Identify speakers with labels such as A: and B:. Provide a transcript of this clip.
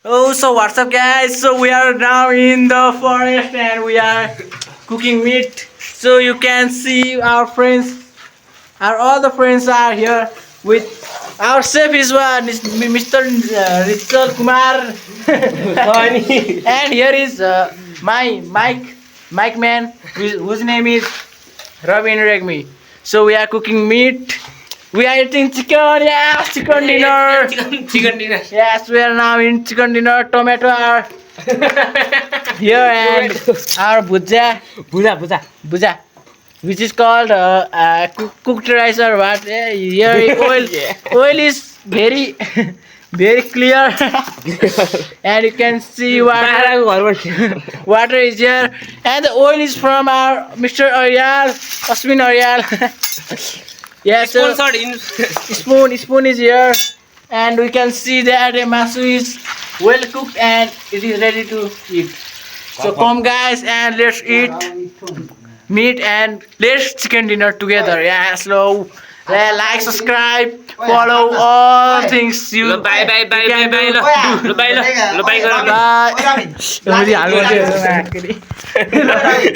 A: Oh, so what's up, guys? So we are now in the forest and we are cooking meat. So you can see our friends, our all the friends are here with our chef is one, is Mr. Richard Kumar, and here is my Mike man, whose name is Ravin Regmi. So we are cooking meat. We are eating chicken. Yes, chicken dinner.
B: Chicken dinner.
A: Yes, we are now in chicken dinner. Tomato are here and our bhuja, which is called cooked rice or what? Here oil is very very clear, and you can see water is here, and the oil is from our Mr. Aryal, Asmin Aryal. Yes,
B: Sponsored in.
A: spoon is here, and we can see that the masu is well cooked and it is ready to eat. So come guys and let's eat meat and let's chicken dinner together. Yeah, so like, subscribe, follow all things you.
B: Bye bye bye
A: you
B: bye
A: can
B: bye
A: do.
B: lo. Bye lo. Bye.
A: Bye.